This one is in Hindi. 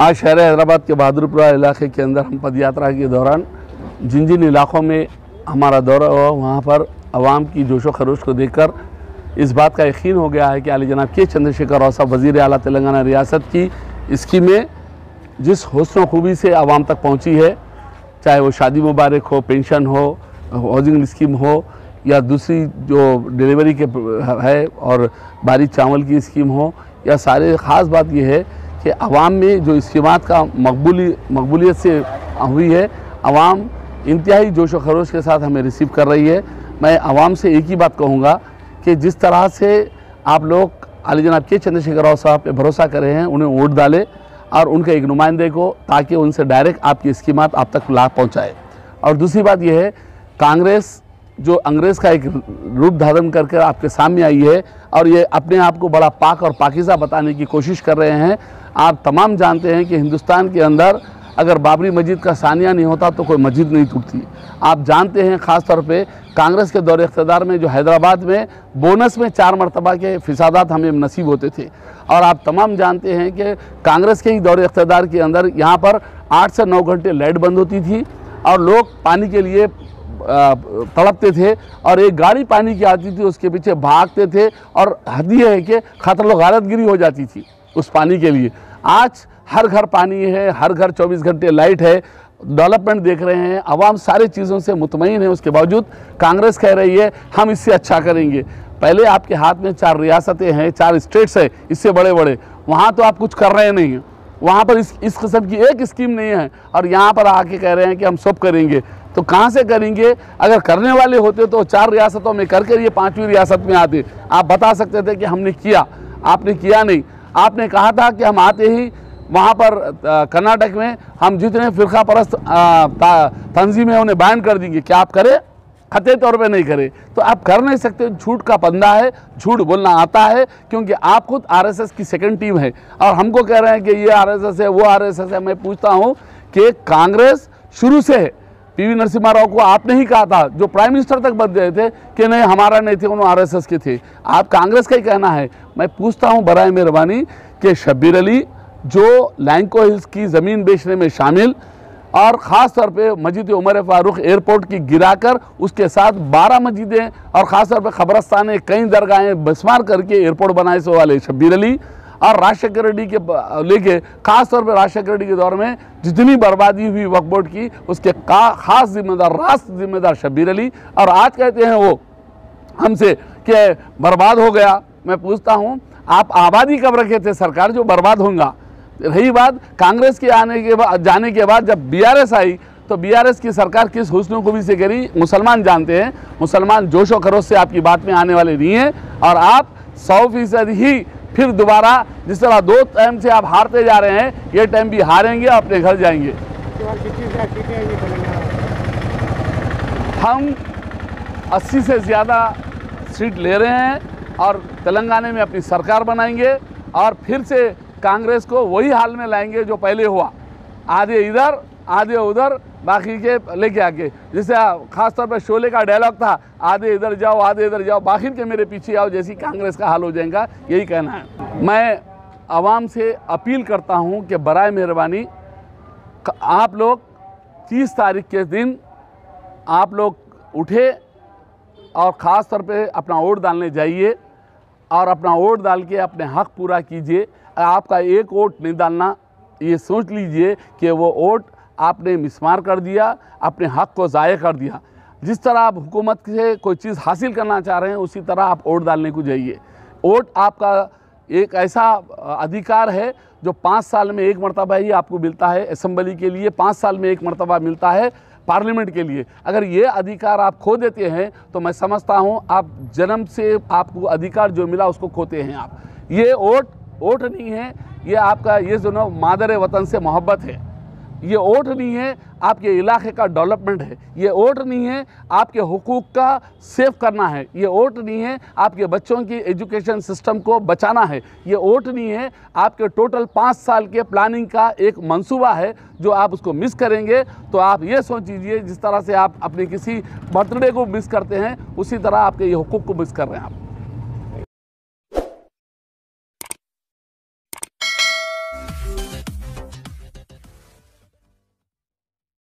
आज शहर हैदराबाद के बहादुरपुरा इलाके के अंदर हम पदयात्रा के दौरान जिन जिन इलाक़ों में हमारा दौरा हुआ वहाँ पर आवाम की जोशो खरोश को देखकर इस बात का यकीन हो गया है कि आली जनाब के चंद्रशेखर राव साहब वज़ीर आला तेलंगाना रियासत की स्कीमें जिस हुस्न खूबी से आवाम तक पहुँची है, चाहे वो शादी मुबारक हो, पेंशन हो, हाउसिंग स्कीम हो या दूसरी जो डिलीवरी के है और बारीक चावल की स्कीम हो, या सारे ख़ास बात यह है कि आवाम में जो स्कीमात का मकबूलियत से हुई है, आवाम इंतहाई जोश व खरोश के साथ हमें रिसीव कर रही है। मैं आवाम से एक ही बात कहूँगा कि जिस तरह से आप लोग आली जनाब के चंद्रशेखर राव साहब पे भरोसा कर रहे हैं, उन्हें वोट डालें और उनके एक नुमाइंदे को, ताकि उनसे डायरेक्ट आपकी स्कीमात आप तक लाभ पहुँचाए। और दूसरी बात यह है, कांग्रेस जो अंग्रेज़ का एक रूप धारण करके आपके सामने आई है और ये अपने आप को बड़ा पाक और पाकीज़ा बताने की कोशिश कर रहे हैं। आप तमाम जानते हैं कि हिंदुस्तान के अंदर अगर बाबरी मस्जिद का सानिया नहीं होता तो कोई मस्जिद नहीं टूटती। आप जानते हैं ख़ास तौर पे कांग्रेस के दौरे इक़्तिदार में जो हैदराबाद में बोनस में 4 मरतबा के फिसादात हमें नसीब होते थे, और आप तमाम जानते हैं कि कांग्रेस के ही दौरे इक़्तिदार के अंदर यहाँ पर 8 से 9 घंटे लाइट बंद होती थी और लोग पानी के लिए तड़पते थे, और एक गाड़ी पानी की आती थी उसके पीछे भागते थे और हद ये है कि खतर गारतगिरी हो जाती थी उस पानी के लिए। आज हर घर पानी है, हर घर 24 घंटे लाइट है, डेवलपमेंट देख रहे हैं, आवाम सारी चीज़ों से मुतमईन है। उसके बावजूद कांग्रेस कह रही है हम इससे अच्छा करेंगे। पहले आपके हाथ में 4 रियासतें हैं, 4 स्टेट्स हैं, इससे बड़े बड़े, वहाँ तो आप कुछ कर रहे नहीं हैं, वहाँ पर इस किस्म की एक स्कीम नहीं है, और यहाँ पर आके कह रहे हैं कि हम सब करेंगे। तो कहाँ से करेंगे? अगर करने वाले होते तो 4 रियासतों में करके ये 5वीं रियासत में आते, आप बता सकते थे कि हमने किया। आपने किया नहीं। आपने कहा था कि हम आते ही वहाँ पर कर्नाटक में हम जितने फ़िरका परस्त तंजीमें उन्हें बैन कर देंगे। क्या आप करें? खते तौर पे नहीं करे। तो आप कर नहीं सकते। झूठ का पंदा है, झूठ बोलना आता है, क्योंकि आप खुद आरएसएस की सेकंड टीम है और हमको कह रहे हैं कि ये आरएसएस है, वो आरएसएस है। मैं पूछता हूँ कि कांग्रेस शुरू से है, पीवी नरसिम्हा राव को आपने ही कहा था, जो प्राइम मिनिस्टर तक बन गए थे, कि नहीं हमारा नहीं थे, उन्होंने आरएसएस के थे। आप कांग्रेस का ही कहना है। मैं पूछता हूँ बराए मेहरबानी कि शब्बीर अली जो लैंको हिल्स की ज़मीन बेचने में शामिल और ख़ास तौर पे मस्जिद उमर फारूक एयरपोर्ट की गिराकर उसके साथ 12 मस्जिदें और ख़ास तौर पे खबरस्तान कई दरगाहें बसमार करके एयरपोर्ट बनाए से वाले शब्बीर अली, और राजशेखर रेड्डी के लेके ख़ास तौर पे राजशेखर रेड्डी के दौर में जितनी बर्बादी हुई वक्फ बोर्ड की, उसके ख़ास जिम्मेदार, रास्त जिम्मेदार शब्बीर अली। और आज कहते हैं वो हमसे कि बर्बाद हो गया। मैं पूछता हूँ आप आबादी कब रखे थे? सरकार जो बर्बाद होगा। रही बात कांग्रेस के जाने के बाद जब बीआरएस आई, तो बीआरएस की सरकार किस हुस्न खूबी से करी मुसलमान जानते हैं। मुसलमान जोश व खरोश से आपकी बात में आने वाले नहीं हैं, और आप 100% ही फिर दोबारा जिस तरह 2 टाइम से आप हारते जा रहे हैं, ये टाइम भी हारेंगे, अपने घर जाएंगे। हम 80 से ज़्यादा सीट ले रहे हैं और तेलंगाना में अपनी सरकार बनाएंगे और फिर से कांग्रेस को वही हाल में लाएंगे जो पहले हुआ, आधे इधर आधे उधर, बाकी के लेके आके। जैसे खास तौर पर शोले का डायलॉग था, आधे इधर जाओ आधे इधर जाओ, बाकी के मेरे पीछे आओ, जैसी कांग्रेस का हाल हो जाएगा। यही कहना है। मैं आवाम से अपील करता हूं कि बराए मेहरबानी आप लोग 30 तारीख के दिन आप लोग उठे और ख़ास तौर पे अपना वोट डालने जाइए और अपना वोट डाल के अपने हक़ पूरा कीजिए। आपका एक वोट नहीं डालना, ये सोच लीजिए कि वो वोट आपने मिसमार कर दिया, अपने हक़ को ज़ाया कर दिया। जिस तरह आप हुकूमत से कोई चीज़ हासिल करना चाह रहे हैं, उसी तरह आप वोट डालने को जाइए। वोट आपका एक ऐसा अधिकार है जो 5 साल में 1 मरतबा ही आपको मिलता है। असेंबली के लिए 5 साल में 1 मरतबा मिलता है, पार्लियामेंट के लिए। अगर ये अधिकार आप खो देते हैं तो मैं समझता हूँ आप जन्म से आपको अधिकार जो मिला उसको खोते हैं आप। ये वोट नहीं है, ये आपका ये जो मादर वतन से मोहब्बत है। ये वोट नहीं है आपके इलाके का डेवलपमेंट है। ये वोट नहीं है आपके हुकूक का सेव करना है। ये वोट नहीं है आपके बच्चों की एजुकेशन सिस्टम को बचाना है। ये वोट नहीं है आपके टोटल 5 साल के प्लानिंग का एक मंसूबा है जो आप उसको मिस करेंगे। तो आप ये सोच लीजिए जिस तरह से आप अपने किसी बर्थडे को मिस करते हैं, उसी तरह आपके ये हुकूक को मिस कर रहे हैं आप।